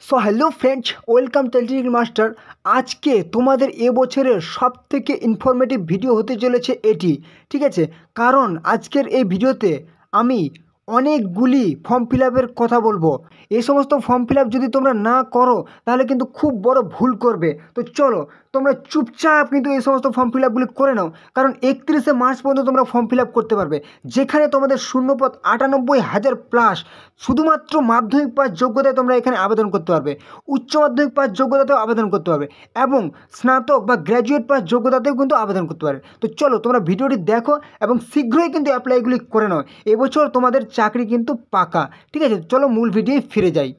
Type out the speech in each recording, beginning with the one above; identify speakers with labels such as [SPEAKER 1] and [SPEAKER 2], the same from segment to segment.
[SPEAKER 1] So hello friends, welcome Teletalk master. আজকে তোমাদের এবছরের সব থেকে ইনফরমেটিভ ভিডিও হতে চলেছে এটি, ঠিক আছে? কারণ আজকের এই ভিডিওতে আমি অনেকগুলি ফর্ম ফিল আপের কথা বলবো। এই সমস্ত ফর্ম ফিল আপ যদি তোমরা না করো তাহলে কিন্তু খুব বড় ভুল করবে। তো চলো তোমরা চুপচাপ কিন্তু এই সমস্ত ফর্ম ফিল আপগুলি করে নাও, কারণ 31শে মার্চ পর্যন্ত তোমরা ফর্ম ফিল আপ করতে পারবে, যেখানে তোমাদের শূন্যপদ 98,000 প্লাস। শুধুমাত্র মাধ্যমিক পাস যোগ্যতায় তোমরা এখানে আবেদন করতে পারবে, উচ্চ মাধ্যমিক পাস যোগ্যতাতেও আবেদন করতে পারবে এবং স্নাতক বা গ্র্যাজুয়েট পাস যোগ্যতাতেও কিন্তু আবেদন করতে পারবে। তো চলো তোমরা ভিডিওটি দেখো এবং শীঘ্রই কিন্তু অ্যাপ্লাইগুলি করে নাও। এবছর তোমাদের চাকরি কিন্তু পাকা, ঠিক আছে? চলো মূল ভিডিওয় ফিরে যাই।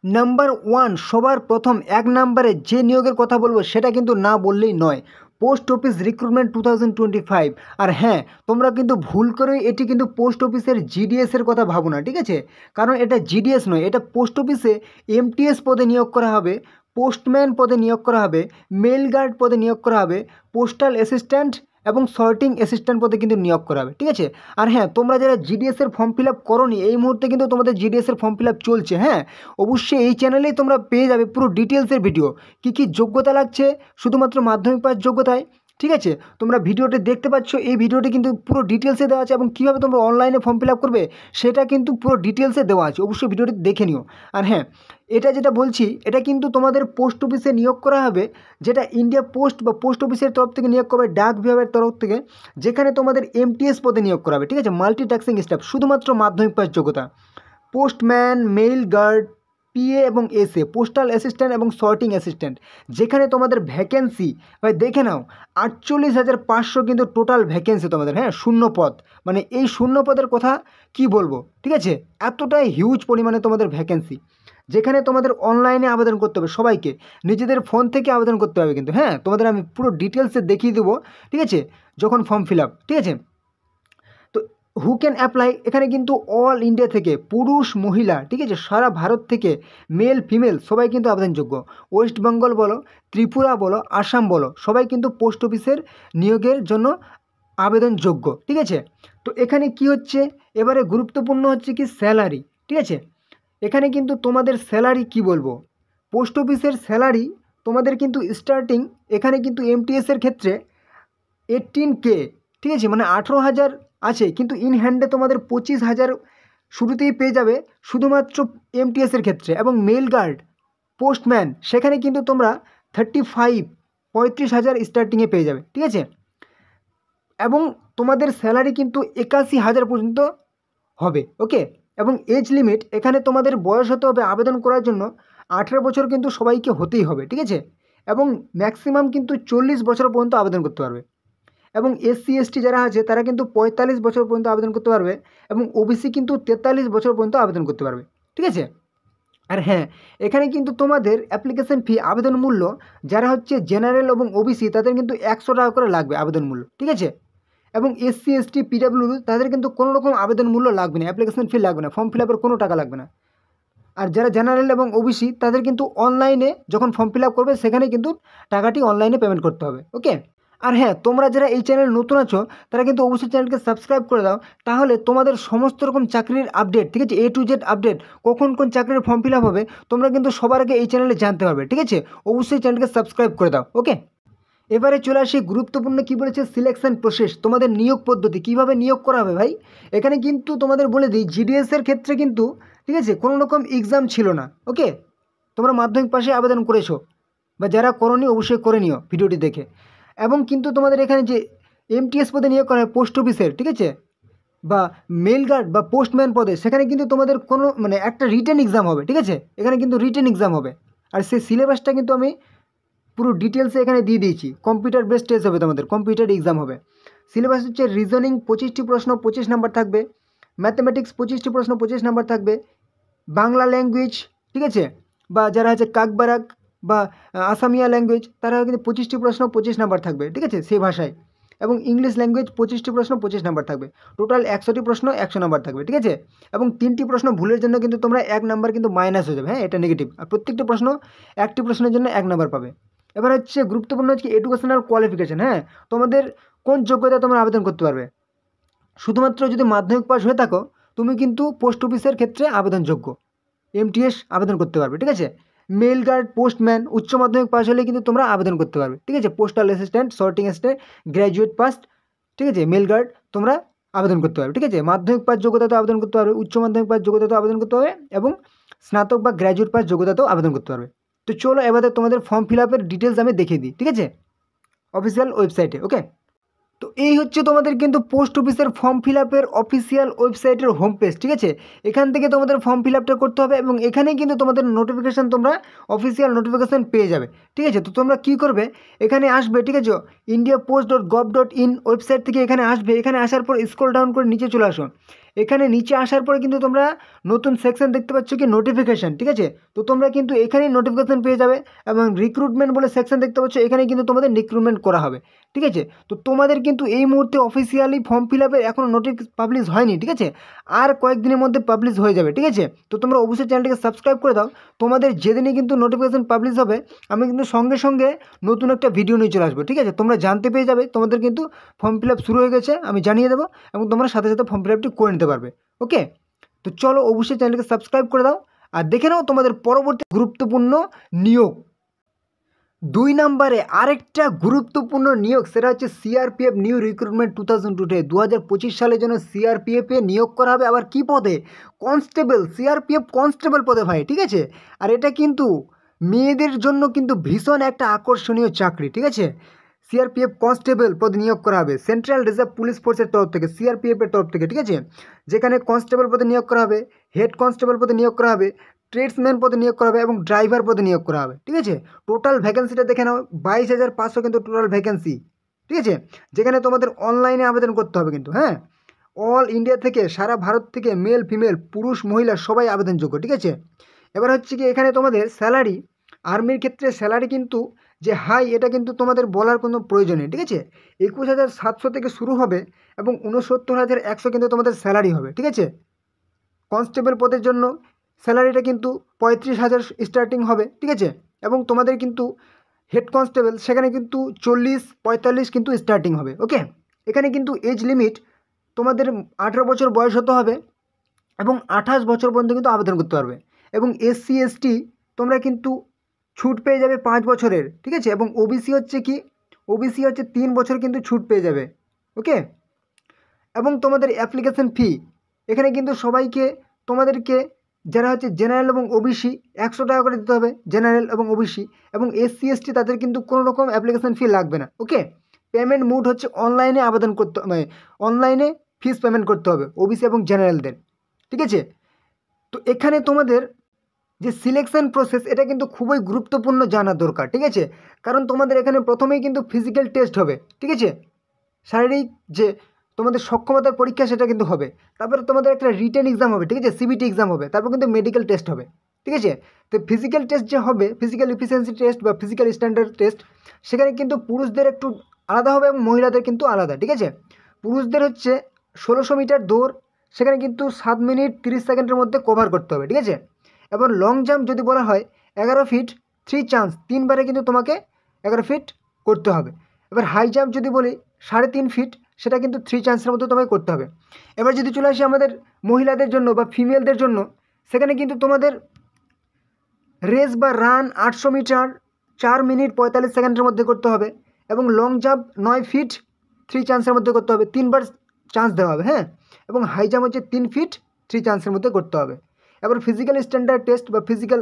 [SPEAKER 1] নাম্বার 1, সবার প্রথম 1 নম্বরে যে নিয়োগের কথা বলবো সেটা কিন্তু না বললেই নয়, পোস্ট অফিস রিক্রুটমেন্ট 2025। আর হ্যাঁ, তোমরা কিন্তু ভুল করে এটি কিন্তু পোস্ট অফিসের জিডিএসের কথা ভাবো না, ঠিক আছে? কারণ এটা জিডিএস নয়, এটা পোস্ট অফিসে এমটিএস পদে নিয়োগ করা হবে, পোস্টম্যান পদে নিয়োগ করা হবে, মেল গার্ড পদে নিয়োগ করা হবে, পোস্টাল অ্যাসিস্ট্যান্ট এবং সর্টিং অ্যাসিস্ট্যান্ট পদে কিন্তু নিয়োগ করা হবে, ঠিক আছে? আর হ্যাঁ, তোমরা যারা জিডিএসের ফর্ম ফিল আপ করোনি, এই মুহূর্তে কিন্তু তোমাদের জিডিএসের ফর্ম ফিল আপ চলছে। হ্যাঁ, অবশ্যই এই চ্যানেলেই তোমরা পেয়ে যাবে পুরো ডিটেলসের ভিডিও, কী যোগ্যতা লাগছে শুধুমাত্র মাধ্যমিক পাস যোগ্যতায়, ঠিক আছে? তোমরা ভিডিওটি দেখতে পাচ্ছ, এই ভিডিওটি কিন্তু পুরো ডিটেলসে দেওয়া আছে এবং কীভাবে তোমরা অনলাইনে ফর্ম ফিল আপ করবে সেটা কিন্তু পুরো ডিটেলসে দেওয়া আছে, অবশ্যই ভিডিওটি দেখে নিও। আর হ্যাঁ, এটা যেটা বলছি এটা কিন্তু তোমাদের পোস্ট অফিসে নিয়োগ করা হবে, যেটা ইন্ডিয়া পোস্ট বা পোস্ট অফিসের তরফ থেকে নিয়োগ করা হবে, ডাক বিভাগের তরফ থেকে, যেখানে তোমাদের এমটিএস পদে নিয়োগ করা হবে, ঠিক আছে? মাল্টিটাস্কিং স্টাফ, শুধুমাত্র মাধ্যমিক পাস যোগ্যতা। পোস্টম্যান, মেইল গার্ড, পিএ এবং এসএ, পোস্টাল অ্যাসিস্ট্যান্ট এবং সর্টিং অ্যাসিস্ট্যান্ট, যেখানে তোমাদের ভ্যাকেন্সি ভাই দেখে নাও 48,500 কিন্তু টোটাল ভ্যাকেন্সি তোমাদের। হ্যাঁ, শূন্য পদ, মানে এই শূন্য পদের কথা কি বলবো, ঠিক আছে? এতটাই হিউজ পরিমাণে তোমাদের ভ্যাকেন্সি, যেখানে তোমাদের অনলাইনে আবেদন করতে হবে, সবাইকে নিজেদের ফোন থেকে আবেদন করতে হবে কিন্তু। হ্যাঁ, তোমাদের আমি পুরো ডিটেলসে দেখিয়ে দেবো, ঠিক আছে, যখন ফর্ম ফিল আপ, ঠিক আছে? তো হু ক্যান অ্যাপ্লাই, এখানে কিন্তু অল ইন্ডিয়া থেকে পুরুষ মহিলা, ঠিক আছে, সারা ভারত থেকে মেল ফিমেল সবাই কিন্তু আবেদনযোগ্য। ওয়েস্ট বেঙ্গল বলো, ত্রিপুরা বলো, আসাম বলো, সবাই কিন্তু পোস্ট অফিসের নিয়োগের জন্য আবেদনযোগ্য, ঠিক আছে? তো এখানে কি হচ্ছে, এবারে গুরুত্বপূর্ণ হচ্ছে কি স্যালারি, ঠিক আছে? এখানে কিন্তু তোমাদের স্যালারি কি বলবো, পোস্ট অফিসের স্যালারি তোমাদের কিন্তু স্টার্টিং এখানে কিন্তু এমটিএসের ক্ষেত্রে 18K, ঠিক আছে, মানে 18,000 আছে, কিন্তু ইন হ্যান্ডে তোমাদের 25,000 শুরুতেই পেয়ে যাবে শুধুমাত্র এমটিএসের ক্ষেত্রে। এবং মেল গার্ড, পোস্টম্যান, সেখানে কিন্তু তোমরা 35,000 স্টার্টিংয়ে পেয়ে যাবে, ঠিক আছে? এবং তোমাদের স্যালারি কিন্তু 81,000 পর্যন্ত হবে, ওকে? এবং এজ লিমিট, এখানে তোমাদের বয়স হতে হবে আবেদন করার জন্য 18 বছর কিন্তু সবাইকে হতেই হবে, ঠিক আছে? এবং ম্যাক্সিমাম কিন্তু 40 বছর পর্যন্ত আবেদন করতে পারবে। এবং এসসি এসটি যারা আছে তারা কিন্তু 45 বছর পর্যন্ত আবেদন করতে পারবে এবং ওবিসি কিন্তু 43 বছর পর্যন্ত আবেদন করতে পারবে, ঠিক আছে? আর হ্যাঁ, এখানে কিন্তু তোমাদের অ্যাপ্লিকেশন ফি, আবেদন মূল্য, যারা হচ্ছে জেনারেল এবং ওবিসি তাদের কিন্তু 100 টাকা করে লাগবে আবেদন মূল্য, ঠিক আছে? এবং এসসি এসটি পিডাব্লিউ তাদের কিন্তু কোনো রকম আবেদন মূল্য লাগবে না, অ্যাপ্লিকেশন ফি লাগবে না, ফর্ম ফিল আপের কোনো টাকা লাগবে না। আর যারা জেনারেল এবং ওবিসি তাদের কিন্তু অনলাইনে যখন ফর্ম ফিল আপ করবে সেখানে কিন্তু টাকাটি অনলাইনে পেমেন্ট করতে হবে, ওকে? আর হ্যাঁ, তোমরা যারা এই চ্যানেল নতুন আছো তারা কিন্তু অবশ্যই চ্যানেলকে সাবস্ক্রাইব করে দাও, তাহলে তোমাদের সমস্ত রকম চাকরির আপডেট, ঠিক আছে, A to Z আপডেট, কখন কোন চাকরির ফর্ম ফিল আপ হবে তোমরা কিন্তু সবার আগে এই চ্যানেলে জানতে পারবে, ঠিক আছে? অবশ্যই চ্যানেলকে সাবস্ক্রাইব করে দাও, ওকে? এবারে চলে আসি গুরুত্বপূর্ণ কি বলেছে, সিলেকশন প্রসেস, তোমাদের নিয়োগ পদ্ধতি, কিভাবে নিয়োগ করা হবে ভাই। এখানে কিন্তু তোমাদের বলে দিই, জিডিএসের ক্ষেত্রে কিন্তু, ঠিক আছে, কোনো রকম এক্সাম ছিল না, ওকে? তোমরা মাধ্যমিক পাশে আবেদন করেছো বা যারা করোনি অবশ্যই করে নিও ভিডিওটি দেখে। এবং কিন্তু তোমাদের এখানে যে এমটিএস পদে নিয়োগ করা হয় পোস্ট অফিসের, ঠিক আছে, বা মেল গার্ড বা পোস্টম্যান পদে, সেখানে কিন্তু তোমাদের কোনো মানে একটা রিটেন এক্সাম হবে, ঠিক আছে? এখানে কিন্তু রিটেন এক্সাম হবে, আর সেই সিলেবাসটা কিন্তু আমি পুরো ডিটেলসে এখানে দিয়ে দিয়েছি। কম্পিউটার বেসড টেস্ট হবে, তোমাদের কম্পিউটার এক্সাম হবে। সিলেবাস হচ্ছে রিজনিং 25টি প্রশ্ন 25 নাম্বার থাকবে, ম্যাথমেটিক্স 25টি প্রশ্ন 25 নাম্বার থাকবে, বাংলা ল্যাঙ্গুয়েজ, ঠিক আছে, বা যারা আছে কাকবারাক বা আসামিয়া ল্যাঙ্গুয়েজ তারা কিন্তু 25টি প্রশ্ন 25 নাম্বার থাকবে, ঠিক আছে, সেই ভাষায়। এবং ইংলিশ ল্যাঙ্গুয়েজ 25টি প্রশ্ন 25 নাম্বার থাকবে, টোটাল 100টি প্রশ্ন 100 নাম্বার থাকবে, ঠিক আছে? এবং 3টি প্রশ্ন ভুলের জন্য কিন্তু তোমরা 1 নাম্বার কিন্তু মাইনাস হয়ে যাবে, হ্যাঁ, এটা নেগেটিভ। আর প্রত্যেকটি প্রশ্ন, একটি প্রশ্নের জন্য 1 নাম্বার পাবে। এবার হচ্ছে গুরুত্বপূর্ণ হচ্ছে এডুকেশনাল কোয়ালিফিকেশান। হ্যাঁ, তোমাদের কোন যোগ্যতায় তোমরা আবেদন করতে পারবে, শুধুমাত্র যদি মাধ্যমিক পাস হয়ে থাকো তুমি কিন্তু পোস্ট অফিসের ক্ষেত্রে আবেদনযোগ্য, MTS আবেদন করতে পারবে, ঠিক আছে। মেল গার্ড, পোস্টম্যান, উচ্চ মাধ্যমিক পাস হলে কিন্তু তোমরা আবেদন করতে পারবে, ঠিক আছে। Postal assistant, sorting assistant, graduate pass, ঠিক আছে। মেল গার্ড তোমরা আবেদন করতে পারবে, ঠিক আছে। মাধ্যমিক পাস যোগ্যতাতেও আবেদন করতে পারবে, উচ্চ মাধ্যমিক পাস যোগ্যতাতেও আবেদন করতে পারবে এবং স্নাতক বা গ্র্যাজুয়েট পাস যোগ্যতাতেও আবেদন করতে পারবে। তো চলো এবারে তোমাদের ফর্ম ফিল আপের ডিটেলস আমি দেখিয়ে দিই, ঠিক আছে, অফিসিয়াল ওয়েবসাইটে। ওকে, তো এই হচ্ছে তোমাদের কিন্তু পোস্ট অফিসের ফর্ম ফিল আপের অফিসিয়াল ওয়েবসাইটের হোম পেজ, ঠিক আছে। এখান থেকে তোমাদের ফর্ম ফিল আপটা করতে হবে এবং এখানেই কিন্তু তোমাদের নোটিফিকেশান, তোমরা অফিসিয়াল নোটিফিকেশান পেয়ে যাবে, ঠিক আছে। তো তোমরা কী করবে, এখানে আসবে, ঠিক আছে, india.post.gov.in ওয়েবসাইট থেকে এখানে আসবে। এখানে আসার পর স্ক্রল ডাউন করে নিচে চলে আসো। এখানে নিচে আসার পরে কিন্তু তোমরা নতুন সেকশন দেখতে পাচ্ছ কি নোটিফিকেশান, ঠিক আছে। তো তোমরা কিন্তু এখানেই নোটিফিকেশান পেয়ে যাবে এবং রিক্রুটমেন্ট বলে সেকশন দেখতে পাচ্ছ, এখানে কিন্তু তোমাদের রিক্রুটমেন্ট করা হবে, ঠিক আছে। তো তোমাদের কিন্তু এই মুহূর্তে অফিসিয়ালি ফর্ম ফিল আপের এখনও নোটিস পাবলিশ হয়নি, ঠিক আছে, আর কয়েকদিনের মধ্যে পাবলিশ হয়ে যাবে, ঠিক আছে। তো তোমরা অবশ্যই চ্যানেলটিকে সাবস্ক্রাইব করে দাও। তোমাদের যেদিনই কিন্তু নোটিফিকেশান পাবলিশ হবে আমি কিন্তু সঙ্গে সঙ্গে নতুন একটা ভিডিও নিয়ে চলে আসবো, ঠিক আছে। তোমরা জানতে পেয়ে যাবে তোমাদের কিন্তু ফর্ম ফিল আপ শুরু হয়ে গেছে, আমি জানিয়ে দেবো এবং তোমরা সাথে সাথে ফর্ম ফিল আপটি করে নিতে পারবে। ওকে, তো চলো অবশ্যই চ্যানেলকে সাবস্ক্রাইব করে দাও আর দেখে নাও তোমাদের পরবর্তী গুরুত্বপূর্ণ নিয়োগ। 2 নম্বরে আরেকটা গুরুত্বপূর্ণ নিয়োগ, সেটা হচ্ছে সিআরপিএফ নিউ রিক্রুটমেন্ট 2025 সালের জন্য সিআরপিএফে নিয়োগ করা হবে। আবার কি পদে? কনস্টেবল, সিআরপিএফ কনস্টেবল পদে ভাই, ঠিক আছে। আর এটা কিন্তু মেয়েদের জন্য কিন্তু ভীষণ একটা আকর্ষণীয় চাকরি, ঠিক আছে। সিআরপিএফ কনস্টেবল পদে নিয়োগ করা হবে সেন্ট্রাল রিজার্ভ পুলিশ ফোর্সের তরফ থেকে, সিআরপিএফের তরফ থেকে, ঠিক আছে। যেখানে কনস্টেবল পদে নিয়োগ করা হবে, হেড কনস্টেবল পদে নিয়োগ করা হবে, ট্রেডসম্যান পদে নিয়োগ করা হবে এবং ড্রাইভার পদে নিয়োগ করা হবে, ঠিক আছে। টোটাল ভ্যাকেন্সিটা দেখে নাও, 22,500 কিন্তু টোটাল ভ্যাকেন্সি, ঠিক আছে। যেখানে তোমাদের অনলাইনে আবেদন করতে হবে কিন্তু, হ্যাঁ। অল ইন্ডিয়া থেকে, সারা ভারত থেকে মেল ফিমেল পুরুষ মহিলা সবাই আবেদনযোগ্য, ঠিক আছে। এবার হচ্ছে কি এখানে তোমাদের স্যালারি, আর্মির ক্ষেত্রে স্যালারি কিন্তু যে হাই, এটা কিন্তু তোমাদের বলার কোনো প্রয়োজন নেই, ঠিক আছে। 21,700 থেকে শুরু হবে এবং 69,100 কিন্তু তোমাদের স্যালারি হবে, ঠিক আছে। কনস্টেবল পদের জন্য স্যালারিটা কিন্তু 35,000 স্টার্টিং হবে, ঠিক আছে। এবং তোমাদের কিন্তু হেড কনস্টেবল সেখানে কিন্তু 40-45 কিন্তু স্টার্টিং হবে। ওকে, এখানে কিন্তু এজ লিমিট তোমাদের 18 বছর বয়স হতে হবে এবং 28 বছর পর্যন্ত কিন্তু আবেদন করতে পারবে। এবং SC ST তোমরা কিন্তু ছুট পেয়ে যাবে 5 বছরের, ঠিক আছে। এবং ওবিসি হচ্ছে কি, ওবিসি হচ্ছে 3 বছর কিন্তু ছুট পেয়ে যাবে। ওকে, এবং তোমাদের অ্যাপ্লিকেশন ফি এখানে কিন্তু সবাইকে, তোমাদেরকে যারা হচ্ছে জেনারেল এবং ওবিসি 100 টাকা করে দিতে হবে, জেনারেল এবং ওবিসি। এবং SC ST তাদের কিন্তু কোনো রকম অ্যাপ্লিকেশন ফি লাগবে না। ওকে, পেমেন্ট মুড হচ্ছে অনলাইনে আবেদন করতে, মানে অনলাইনে ফিস পেমেন্ট করতে হবে ওবিসি এবং জেনারেলদের, ঠিক আছে। তো এখানে তোমাদের যে সিলেকশন প্রসেস, এটা কিন্তু খুবই গুরুত্বপূর্ণ জানা দরকার, ঠিক আছে। কারণ তোমাদের এখানে প্রথমেই কিন্তু ফিজিক্যাল টেস্ট হবে, ঠিক আছে। শারীরিক যে তোমাদের সক্ষমতার পরীক্ষা সেটা কিন্তু হবে। তারপরে তোমাদের একটা রিটেন এক্সাম হবে, ঠিক আছে, CBT এক্সাম হবে। তারপর কিন্তু মেডিকেল টেস্ট হবে, ঠিক আছে। তো ফিজিক্যাল টেস্ট যে হবে, ফিজিক্যাল এফিসিয়েন্সি টেস্ট বা ফিজিক্যাল স্ট্যান্ডার্ড টেস্ট, সেখানে কিন্তু পুরুষদের একটু আলাদা হবে এবং মহিলাদের কিন্তু আলাদা, ঠিক আছে। পুরুষদের হচ্ছে 1600 মিটার দৌড়, সেখানে কিন্তু 7 মিনিট 30 সেকেন্ডের মধ্যে কভার করতে হবে, ঠিক আছে। এবার লং জাম্প যদি বলা হয় 11 ফিট 3 চান্স, 3বারে কিন্তু তোমাকে 11 ফিট করতে হবে। এবার হাই জাম্প যদি বলি 3.5 ফিট, সেটা কিন্তু 3 চান্সের মধ্যে তোমাকে করতে হবে। এবার যদি চলে আসি আমাদের মহিলাদের জন্য বা ফিমেলদের জন্য, সেখানে কিন্তু তোমাদের রেস বা রান 800 মিটার 4 মিনিট 45 সেকেন্ডের মধ্যে করতে হবে এবং লং জাম্প 9 ফিট 3 চান্সের মধ্যে করতে হবে, 3বার চান্স দেওয়া হবে, হ্যাঁ। এবং হাই জাম্প হচ্ছে 3 ফিট 3 চান্সের মধ্যে করতে হবে। এবার ফিজিক্যাল স্ট্যান্ডার্ড টেস্ট বা ফিজিক্যাল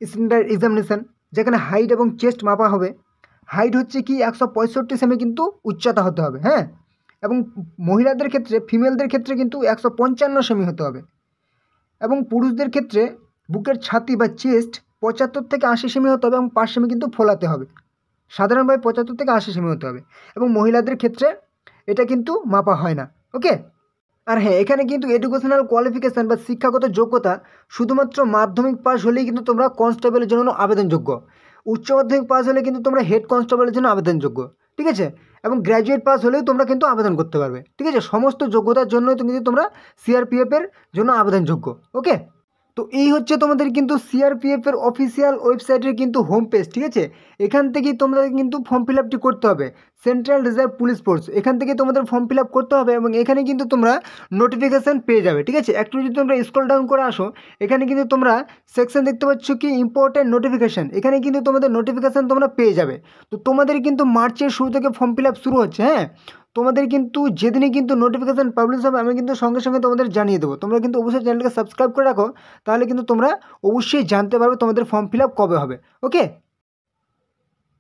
[SPEAKER 1] স্ট্যান্ডার্ড এক্সামিনেশান, যেখানে হাইট এবং চেস্ট মাপা হবে। হাইট হচ্ছে কি 165 সেমি কিন্তু উচ্চতা হতে হবে, হ্যাঁ। এবং মহিলাদের ক্ষেত্রে, ফিমেলদের ক্ষেত্রে কিন্তু 155 সেমি হতে হবে। এবং পুরুষদের ক্ষেত্রে বুকের ছাতি বা চেস্ট 75 থেকে 80 সেমি হতে হবে এবং 5 সেমি কিন্তু ফোলাতে হবে। সাধারণভাবে 75 থেকে 80 সেমি হতে হবে। এবং মহিলাদের ক্ষেত্রে এটা কিন্তু মাপা হয় না। ওকে, আর হ্যাঁ, এখানে কিন্তু এডুকেশনাল কোয়ালিফিকেশান বা শিক্ষাগত যোগ্যতা শুধুমাত্র মাধ্যমিক পাস হলেই কিন্তু তোমরা কনস্টেবলের জন্য আবেদনযোগ্য। উচ্চ মাধ্যমিক পাস হলে কিন্তু তোমরা হেড কনস্টেবলের জন্য আবেদনযোগ্য, ঠিক আছে। এবং গ্র্যাজুয়েট পাস হলেও তোমরা কিন্তু আবেদন করতে পারবে, ঠিক আছে। সমস্ত যোগ্যতার জন্যই কিন্তু তোমরা সিআরপিএফের জন্য আবেদনযোগ্য। ওকে, তো এই হচ্ছে তোমাদের কিন্তু সিআরপিএফ এর অফিসিয়াল ওয়েবসাইটের কিন্তু হোম পেজ, ঠিক আছে। এখান থেকেই তোমাদের কিন্তু ফর্ম ফিল আপটি করতে হবে, সেন্ট্রাল রিজার্ভ পুলিশ ফোর্স, এখান থেকে তোমাদের ফর্ম ফিল আপ করতে হবে এবং এখানে কিন্তু তোমরা নোটিফিকেশান পেয়ে যাবে, ঠিক আছে। একটু যদি তোমরা স্ক্রল ডাউন করে আসো, এখানে কিন্তু তোমরা সেকশন দেখতে পাচ্ছ কি ইম্পর্টেন্ট নোটিফিকেশান, এখানে কিন্তু তোমাদের নোটিফিকেশান তোমরা পেয়ে যাবে। তো তোমাদের কিন্তু মার্চের শুরু থেকে ফর্ম ফিল আপ শুরু হচ্ছে, হ্যাঁ। তোমাদের কিন্তু যেদিনই কিন্তু নোটিফিকেশান পাবলিশ হবে আমি কিন্তু সঙ্গে সঙ্গে তোমাদের জানিয়ে দেবো। তোমরা কিন্তু অবশ্যই চ্যানেলকে সাবস্ক্রাইব করে রাখো, তাহলে কিন্তু তোমরা অবশ্যই জানতে পারবে তোমাদের ফর্ম ফিল আপ কবে হবে, ওকে।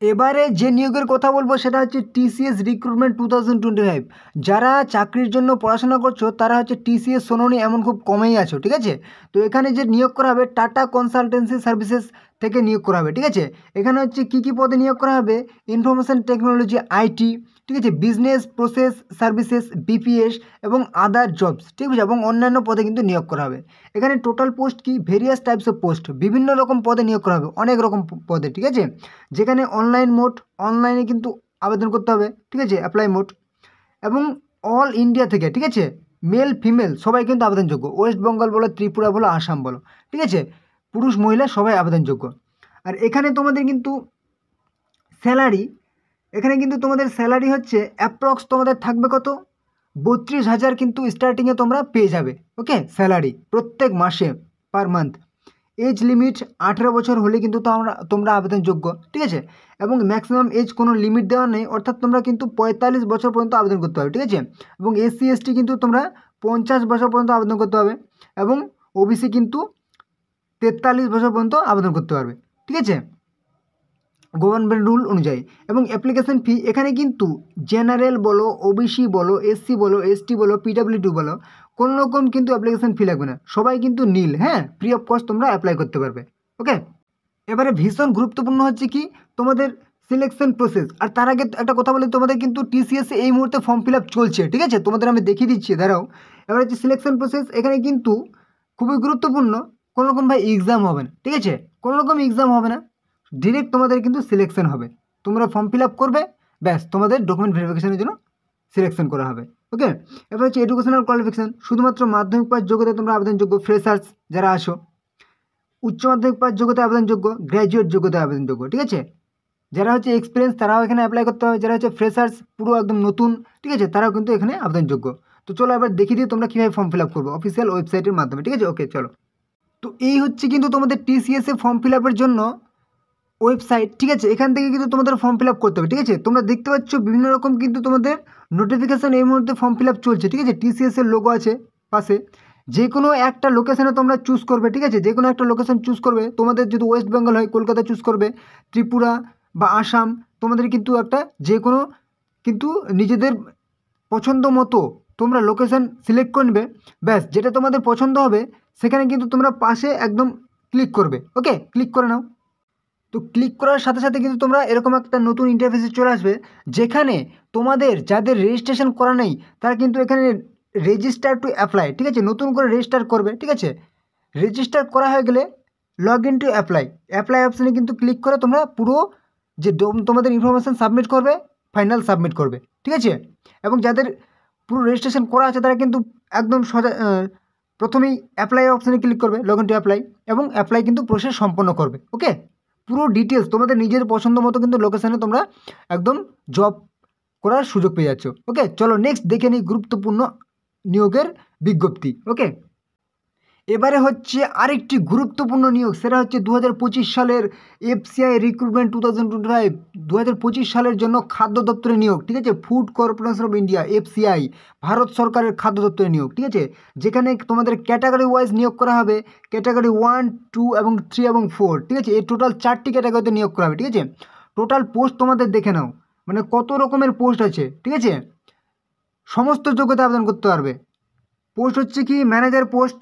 [SPEAKER 1] এবারে যে নিয়োগের কথা বলবো সেটা হচ্ছে টিসিএস রিক্রুটমেন্ট 2025। যারা চাকরির জন্য পড়াশোনা করছো তারা হচ্ছে টিসিএস শোনোনি এমন খুব কমেই আছো, ঠিক আছে। তো এখানে যে নিয়োগ করা হবে টাটা কনসালটেন্সি সার্ভিসেস থেকে নিয়োগ করা হবে, ঠিক আছে। এখানে হচ্ছে কী পদে নিয়োগ করা হবে, ইনফরমেশন টেকনোলজি আইটি, ঠিক আছে, বিজনেস প্রসেস সার্ভিসেস বিপিএস এবং আদার জবস, ঠিক আছে, এবং অন্যান্য পদে কিন্তু নিয়োগ করা হবে। এখানে টোটাল পোস্ট কি ভেরিয়াস টাইপস অফ পোস্ট, বিভিন্ন রকম পদে নিয়োগ করা হবে, অনেক রকম পদে, ঠিক আছে। যেখানে অনলাইন মোড, অনলাইনে কিন্তু আবেদন করতে হবে, ঠিক আছে, অ্যাপ্লাই মোড, এবং অল ইন্ডিয়া থেকে, ঠিক আছে, মেল ফিমেল সবাই কিন্তু আবেদনযোগ্য, ওয়েস্ট বেঙ্গল বলো, ত্রিপুরা বলো, আসাম বলো, ঠিক আছে, পুরুষ মহিলা সবাই আবেদনযোগ্য। আর এখানে তোমাদের কিন্তু স্যালারি, এখানে কিন্তু তোমাদের স্যালারি হচ্ছে অ্যাপ্রক্স তোমাদের থাকবে কত, 32,000 কিন্তু স্টার্টিংয়ে তোমরা পেয়ে যাবে, ওকে, স্যালারি প্রত্যেক মাসে পার মান্থ। এজ লিমিট 18 বছর হলে কিন্তু তোমরা আবেদনযোগ্য, ঠিক আছে, এবং ম্যাক্সিমাম এজ কোনো লিমিট দেওয়া নেই, অর্থাৎ তোমরা কিন্তু 45 বছর পর্যন্ত আবেদন করতে পারবে, ঠিক আছে। এবং এসসি এসটি কিন্তু তোমরা 50 বছর পর্যন্ত আবেদন করতে পারবে, এবং ওবিসি কিন্তু 43 বছর পর্যন্ত আবেদন করতে পারবে, ঠিক আছে, গভর্নমেন্ট রুল অনুযায়ী। এবং অ্যাপ্লিকেশন ফি এখানে কিন্তু জেনারেল বলো, ওবিসি বলো, এসসি বলো, এসটি বলো, পিডাব্লিউডি বলো, কোনো রকম কিন্তু অ্যাপ্লিকেশন ফি লাগবে না, সবাই কিন্তু নীল, হ্যাঁ, ফ্রি অফ কস্ট তোমরা অ্যাপ্লাই করতে পারবে, ওকে। এবারে ভীষণ গুরুত্বপূর্ণ হচ্ছে কি তোমাদের সিলেকশন প্রসেস। আর তার আগে একটা কথা বলি, তোমাদের কিন্তু টিসিএস এই মুহূর্তে ফর্ম ফিল আপ চলছে, ঠিক আছে, তোমাদের আমি দেখিয়ে দিচ্ছি, দাঁড়াও। এবার হচ্ছে সিলেকশন প্রসেস, এখানে কিন্তু খুবই গুরুত্বপূর্ণ, কোনো রকম ভাই এক্সাম হবে না, ঠিক আছে, কোনো রকম এক্সাম হবে না, ডিরেক্ট তোমাদের কিন্তু সিলেকশন হবে, তোমরা ফর্ম ফিল আপ করবে, ব্যাস তোমাদের ডকুমেন্ট ভেরিফিকেশনের জন্য সিলেকশন করা হবে, ওকে। এবার হচ্ছে এডুকেশনাল কোয়ালিফিকেশান, শুধুমাত্র মাধ্যমিক পাস যোগ্যতায় তোমরা আবেদনযোগ্য, ফ্রেশার্স যারা আসো, উচ্চ মাধ্যমিক পাস যোগ্যতায় আবেদনযোগ্য, গ্র্যাজুয়েট যোগ্যতায় আবেদনযোগ্য, ঠিক আছে। যারা হচ্ছে এক্সপিরিয়েন্স তারাও এখানে অ্যাপ্লাই করতে হবে, যারা হচ্ছে ফ্রেশার্স পুরো একদম নতুন, ঠিক আছে, তারাও কিন্তু এখানে আবেদনযোগ্য। তো চলো এবার দেখিয়ে দিই তোমরা কীভাবে ফর্ম ফিল আপ করবো অফিসিয়াল ওয়েবসাইটের মাধ্যমে, ঠিক আছে, ওকে চলো। তো এই হচ্ছে কিন্তু তোমাদের টিসিএস এ ফর্ম ফিল আপের জন্য ওয়েবসাইট, ঠিক আছে। এখান থেকে কিন্তু তোমাদের ফর্ম ফিল আপ করতে হবে, ঠিক আছে। তোমরা দেখতে পাচ্ছ বিভিন্ন রকম কিন্তু তোমাদের নোটিফিকেশান এই মুহূর্তে ফর্ম ফিল আপ চলছে, ঠিক আছে, টিসিএস এর লোগো আছে পাশে, যে কোনো একটা লোকেশানে তোমরা চুজ করবে, ঠিক আছে, যে কোনো একটা লোকেশান চুজ করবে, তোমাদের যদি ওয়েস্ট বেঙ্গল হয় কলকাতা চুজ করবে, ত্রিপুরা বা আসাম, তোমাদের কিন্তু একটা যে কোনো কিন্তু নিজেদের পছন্দ মতো তোমরা লোকেশান সিলেক্ট করে নেবে, ব্যাস যেটা তোমাদের পছন্দ হবে সেখানে কিন্তু তোমরা পাশে একদম ক্লিক করবে, ওকে, ক্লিক করে নাও। তো ক্লিক করার সাথে সাথে কিন্তু তোমরা এরকম একটা নতুন ইন্টারফেসে চলে আসবে, যেখানে তোমাদের যাদের রেজিস্ট্রেশন করা নেই তারা কিন্তু এখানে রেজিস্টার টু অ্যাপ্লাই, ঠিক আছে, নতুন করে রেজিস্টার করবে, ঠিক আছে। রেজিস্টার করা হয়ে গেলে log in to apply, apply অপশানে কিন্তু ক্লিক করে তোমরা পুরো যে তোমাদের ইনফরমেশান সাবমিট করবে, ফাইনাল সাবমিট করবে, ঠিক আছে। এবং যাদের পুরো রেজিস্ট্রেশন করা আছে তারা কিন্তু একদম প্রথমেই অ্যাপ্লাই অপশানে ক্লিক করবে, লগ ইন টু অ্যাপ্লাই, এবং অ্যাপ্লাই কিন্তু প্রসেস সম্পন্ন করবে, ওকে। পুরো ডিটেলস তোমাদের নিজের পছন্দ মতো কিন্তু লোকেশানে তোমরা একদম জব করার সুযোগ পেয়ে যাচ্ছ, ওকে। চলো নেক্সট দেখে নিই গুরুত্বপূর্ণ নিয়োগের বিজ্ঞপ্তি, ওকে। এবারে হচ্ছে আরেকটি গুরুত্বপূর্ণ নিয়োগ, সেটা হচ্ছে 2025 সালের এফসিআই রিক্রুটমেন্ট 2025, 2025 সালের জন্য খাদ্য দপ্তরে নিয়োগ, ঠিক আছে, food corporation of India, FCI, Bharat সরকারের খাদ্য দপ্তরে নিয়োগ, ঠিক আছে। যেখানে তোমাদের ক্যাটাগরি ওয়াইজ নিয়োগ করা হবে, ক্যাটাগরি 1, 2 এবং 3 এবং 4, ঠিক আছে, এই টোটাল 4টি ক্যাটাগরিতে নিয়োগ করা হবে, ঠিক আছে। টোটাল পোস্ট তোমাদের দেখে নাও, মানে কত রকমের পোস্ট আছে, ঠিক আছে, সমস্ত যোগ্যতা আবেদন করতে পারবে। পোস্ট হচ্ছে কি manager post,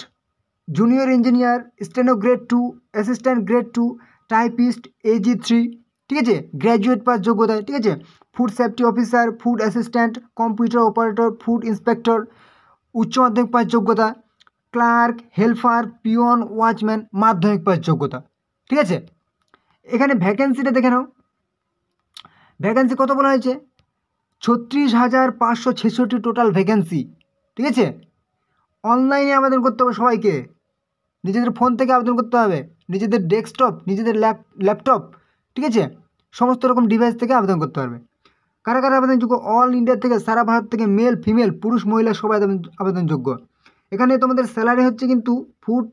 [SPEAKER 1] junior engineer, steno grade 2, assistant grade 2, typist AG 3, ঠিক আছে, গ্র্যাজুয়েট পাস যোগ্যতায়, ঠিক আছে, food safety officer, food assistant, computer operator, food inspector, উচ্চ মাধ্যমিক পাস যোগ্যতা, ক্লার্ক, হেল্পার, পিওন, ওয়াচম্যান, মাধ্যমিক পাস যোগ্যতা, ঠিক আছে। এখানে ভ্যাকেন্সিটা দেখে নাও, ভ্যাকেন্সি কত বলা হয়েছে, 36,566 টোটাল ভ্যাকেন্সি, ঠিক আছে। অনলাইনে আবেদন করতে হবে সবাইকে, নিজেদের ফোন থেকে আবেদন করতে হবে, নিজেদের ডেস্কটপ, নিজেদের ল্যাপটপ, ঠিক আছে, সমস্ত রকম ডিভাইস থেকে আবেদন করতে পারবে। কারা কারা আবেদনযোগ্য? অল ইন্ডিয়া থেকে, সারা ভারত থেকে, মেল ফিমেল পুরুষ মহিলা সবাই আবেদনযোগ্য। এখানে তোমাদের স্যালারি হচ্ছে কিন্তু ফুড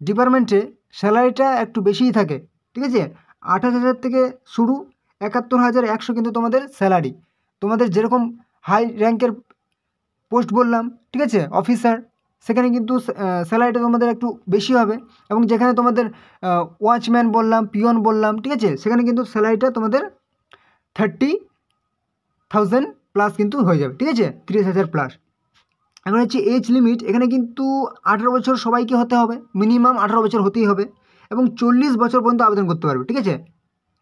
[SPEAKER 1] ডিপার্টমেন্টে স্যালারিটা একটু বেশিই থাকে, ঠিক আছে, 28,000 থেকে শুরু, 71,100 কিন্তু তোমাদের স্যালারি। তোমাদের যেরকম হাই র্যাঙ্কের পোস্ট বললাম, ঠিক আছে, অফিসার, সেখানে কিন্তু স্যালারিটা তোমাদের একটু বেশি হবে। এবং যেখানে তোমাদের ওয়াচম্যান বললাম, পিয়ন বললাম, ঠিক আছে, সেখানে কিন্তু স্যালারিটা তোমাদের 30,000 প্লাস কিন্তু হয়ে যাবে, ঠিক আছে, 30,000 প্লাস। এখন হচ্ছে এজ লিমিট, এখানে কিন্তু 18 বছর সবাইকে হতে হবে, মিনিমাম 18 বছর হতেই হবে, এবং 40 বছর পর্যন্ত আবেদন করতে পারবে, ঠিক আছে।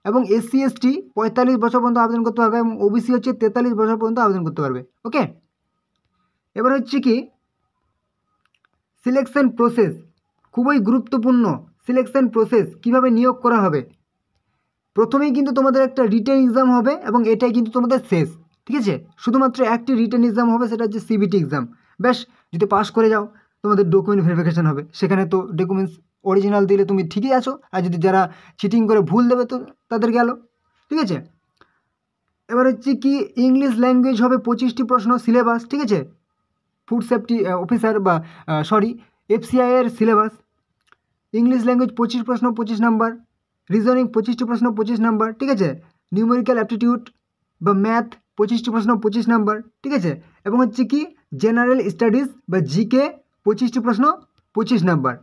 [SPEAKER 1] এবং SC ST 45 বছর পর্যন্ত আবেদন করতে পারবে, এবং OBC হচ্ছে 43 বছর পর্যন্ত আবেদন করতে পারবে। ওকে, এবার হচ্ছে কি সিলেকশন প্রসেস, খুবই গুরুত্বপূর্ণ। সিলেকশন প্রসেস কীভাবে নিয়োগ করা হবে? প্রথমেই কিন্তু তোমাদের একটা রিটেন এক্সাম হবে, এবং এটাই কিন্তু তোমাদের শেষ, ঠিক আছে। শুধুমাত্র একটি রিটেন এক্সাম হবে, সেটা হচ্ছে CBT এক্সাম। ব্যাস, যদি পাস করে যাও তোমাদের ডকুমেন্ট ভেরিফিকেশান হবে, সেখানে তো ডকুমেন্টস অরিজিনাল দিলে তুমি ঠিকই আছো, আর যদি যারা চিটিং করে ভুল দেবে তো তাদের গেল, ঠিক আছে। এবার হচ্ছে কি ইংলিশ ল্যাঙ্গুয়েজ হবে 25টি প্রশ্ন সিলেবাস, ঠিক আছে, ফুড সেফটি অফিসার বা FCI এর সিলেবাস। ইংলিশ ল্যাঙ্গুয়েজ 25 প্রশ্ন 25 নাম্বার, রিজনিং 25টি প্রশ্ন 25 নাম্বার, ঠিক আছে, নিউমেরিক্যাল অ্যাপটিটিউড বা ম্যাথ 25টি প্রশ্ন 25 নাম্বার, ঠিক আছে, এবং হচ্ছে কি জেনারেল স্টাডিজ বা GK 25টি প্রশ্ন 25 নাম্বার,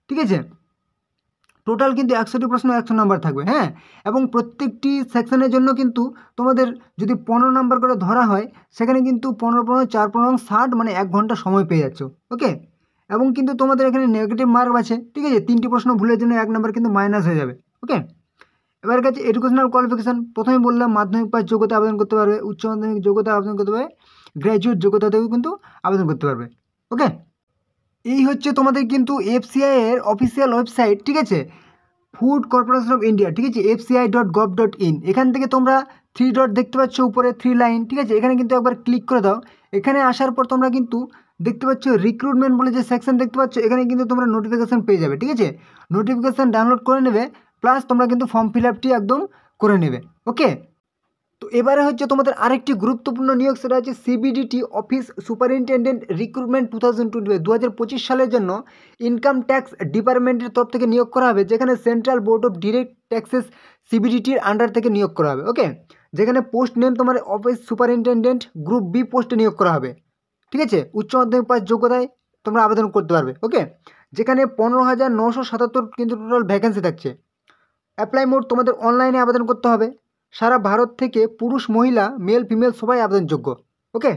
[SPEAKER 1] ঠিক আছে। টোটাল কিন্তু 100টি প্রশ্ন 100 নাম্বার থাকবে, হ্যাঁ। এবং প্রত্যেকটি সেকশনের জন্য কিন্তু তোমাদের যদি 15 নাম্বার করে ধরা হয়, সেখানে কিন্তু 15 15 4 15 60, মানে 1 ঘন্টা সময় পেয়ে যাচ্ছ। ওকে, এবং কিন্তু তোমাদের এখানে নেগেটিভ মার্ক আছে, ঠিক আছে, 3টি প্রশ্ন ভুলের জন্য 1 নাম্বার কিন্তু মাইনাস হয়ে যাবে। ওকে, এবার কাছে এডুকেশনাল কোয়ালিফিকেশান, প্রথমে বললাম মাধ্যমিক পাস যোগ্যতা আবেদন করতে পারবে, উচ্চ মাধ্যমিক যোগ্যতা আবেদন করতে পারবে, গ্র্যাজুয়েট যোগ্যতাতেও কিন্তু আবেদন করতে পারবে। ওকে, এই হচ্ছে তোমাদের কিন্তু FCI এর অফিসিয়াল ওয়েবসাইট, ঠিক আছে, ফুড কর্পোরেশন অফ ইন্ডিয়া, ঠিক আছে, fci.gov.in। এখান থেকে তোমরা 3 ডট দেখতে পাচ্ছ উপরে, 3 লাইন, ঠিক আছে, এখানে কিন্তু একবার ক্লিক করে দাও। এখানে আসার পর তোমরা কিন্তু দেখতে পাচ্ছ রিক্রুটমেন্ট বলে যে সেকশন দেখতে পাচ্ছ, এখানে কিন্তু তোমরা নোটিফিকেশান পেয়ে যাবে, ঠিক আছে। নোটিফিকেশান ডাউনলোড করে নেবে, প্লাস তোমরা কিন্তু ফর্ম ফিল আপটি একদম করে নেবে। ওকে, তো এবারে হচ্ছে তোমাদের আরেকটি গুরুত্বপূর্ণ নিয়োগ, সেটা হচ্ছে CBDT অফিস সুপারিনটেন্ডেন্ট রিক্রুটমেন্ট 2025 সালের জন্য ইনকাম ট্যাক্স ডিপার্টমেন্টের তরফ থেকে নিয়োগ করা হবে, যেখানে central board of direct taxes CBDTর আন্ডার থেকে নিয়োগ করা হবে। ওকে, যেখানে পোস্ট নেম তোমার অফিস সুপারিনটেন্ডেন্ট গ্রুপ B পোস্টে নিয়োগ করা হবে, ঠিক আছে, উচ্চ মাধ্যমিক পাস যোগ্যতায় তোমরা আবেদন করতে পারবে। ওকে, যেখানে 15,977 কিন্তু টোটাল ভ্যাকেন্সি থাকছে। অ্যাপ্লাই মোড তোমাদের অনলাইনে আবেদন করতে হবে, সারা ভারত থেকে পুরুষ মহিলা মেল ফিমেল সবাই আবেদনযোগ্য। ওকে,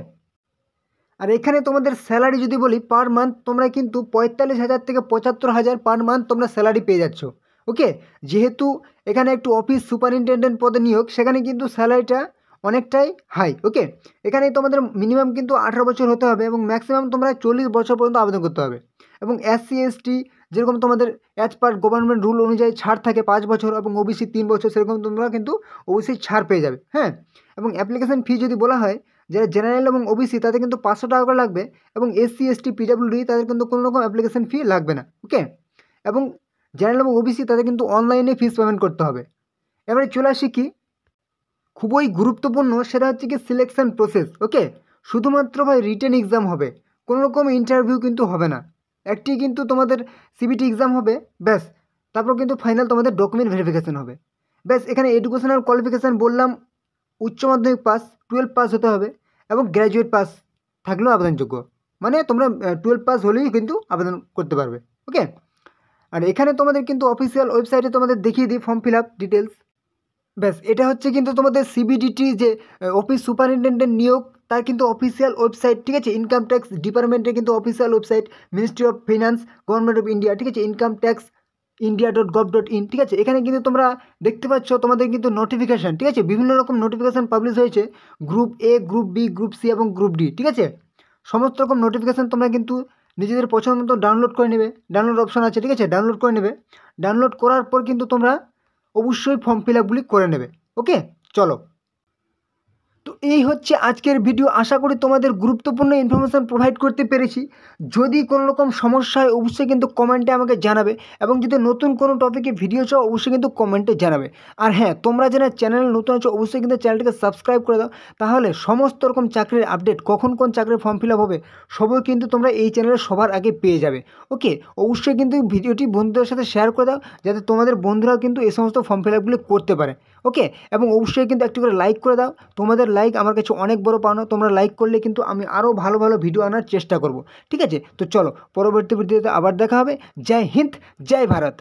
[SPEAKER 1] আর এখানে তোমাদের স্যালারি যদি বলি, পার মান্থ তোমরা কিন্তু 45,000 থেকে 75,000 পার মান্থ তোমরা স্যালারি পেয়ে যাচ্ছ। ওকে, যেহেতু এখানে একটু অফিস সুপারিনটেন্ডেন্ট পদে নিয়োগ, সেখানে কিন্তু স্যালারিটা অনেকটাই হাই। ওকে, এখানে তোমাদের মিনিমাম কিন্তু 18 বছর হতে হবে, এবং ম্যাক্সিমাম তোমরা 40 বছর পর্যন্ত আবেদন করতে হবে। এবং SC ST যেরকম তোমাদের অ্যাজ পার গভর্নমেন্ট রুল অনুযায়ী ছাড় থাকে 5 বছর, এবং OBC 3 বছর, সেরকম তোমরা কিন্তু OBC ছাড় পেয়ে যাবে, হ্যাঁ। এবং অ্যাপ্লিকেশন ফি যদি বলা হয়, যারা জেনারেল এবং OBC তাদের কিন্তু 500 টাকা করে লাগবে, এবং SC ST PWD তাদের কিন্তু কোনো রকম অ্যাপ্লিকেশন ফি লাগবে না। ওকে, এবং জেনারেল এবং OBC তাদের কিন্তু অনলাইনে ফিস পেমেন্ট করতে হবে। এবারে চলে আসি কি খুবই গুরুত্বপূর্ণ, সেটা হচ্ছে কি সিলেকশন প্রসেস। ওকে, শুধুমাত্র ভাই রিটেন এক্সাম হবে, কোনো রকম ইন্টারভিউ কিন্তু হবে না, একটি কিন্তু তোমাদের CBT এক্সাম হবে, ব্যাস। তারপর কিন্তু ফাইনাল তোমাদের ডকুমেন্ট ভেরিফিকেশান হবে, ব্যাস। এখানে এডুকেশনাল কোয়ালিফিকেশান বললাম উচ্চ মাধ্যমিক পাস 12 পাস হতে হবে, এবং গ্র্যাজুয়েট পাস থাকলেও আবেদনযোগ্য, মানে তোমরা 12 পাস হলেই কিন্তু আবেদন করতে পারবে। ওকে, আর এখানে তোমাদের কিন্তু অফিসিয়াল ওয়েবসাইটে তোমাদের দেখিয়ে দিই ফর্ম ফিল আপ ডিটেলস, ব্যাস। এটা হচ্ছে কিন্তু তোমাদের CBDT যে অফিস সুপারিনটেন্ডেন্ট নিয়োগ, তার কিন্তু অফিসিয়াল ওয়েবসাইট, ঠিক আছে, ইনকাম ট্যাক্স ডিপার্টমেন্টের কিন্তু official website, ministry of finance government of India, ঠিক আছে, ইনকাম ট্যাক্স india.gov.in, ঠিক আছে। এখানে কিন্তু তোমরা দেখতে পাচ্ছ তোমাদের কিন্তু নোটিফিকেশান, ঠিক আছে, বিভিন্ন রকম নোটিফিকেশান পাবলিশ হয়েছে, group A, group B, group C এবং গ্রুপ D, ঠিক আছে। সমস্ত রকম নোটিফিকেশান তোমরা কিন্তু নিজেদের পছন্দ মতো ডাউনলোড করে নেবে, ডাউনলোড অপশন আছে, ঠিক আছে, ডাউনলোড করে নেবে। ডাউনলোড করার পর কিন্তু তোমরা অবশ্যই ফর্ম ফিল আপগুলি করে নেবে। ওকে, চলো, তো এই হচ্ছে আজকের ভিডিও। আশা করি তোমাদের গুরুত্বপূর্ণ ইনফরমেশান প্রোভাইড করতে পেরেছি। যদি কোনো রকম সমস্যা হয় অবশ্যই কিন্তু কমেন্টে আমাকে জানাবে, এবং যদি নতুন কোনো টপিকে ভিডিও চাও অবশ্যই কিন্তু কমেন্টে জানাবে। আর হ্যাঁ, তোমরা যারা চ্যানেল নতুন আছো অবশ্যই কিন্তু চ্যানেলটিকে সাবস্ক্রাইব করে দাও, তাহলে সমস্ত রকম চাকরির আপডেট, কখন কোন চাকরির ফর্ম ফিল আপ হবে সবই কিন্তু তোমরা এই চ্যানেলে সবার আগে পেয়ে যাবে। ওকে, অবশ্যই কিন্তু ভিডিওটি বন্ধুদের সাথে শেয়ার করে দাও, যাতে তোমাদের বন্ধুরাও কিন্তু এই সমস্ত ফর্ম ফিল আপগুলি করতে পারে। ওকে, এবং অবশ্যই কিন্তু একটু করে লাইক করে দাও। তোমাদের লাইক আমার কাছে অনেক বড় পাওনা। তোমরা লাইক করলে কিন্তু আমি আরও ভালো ভালো ভিডিও আনার চেষ্টা করব। ঠিক আছে, তো চলো পরবর্তী ভিডিওতে আবার দেখা হবে। জয় হিন্দ, জয় ভারত।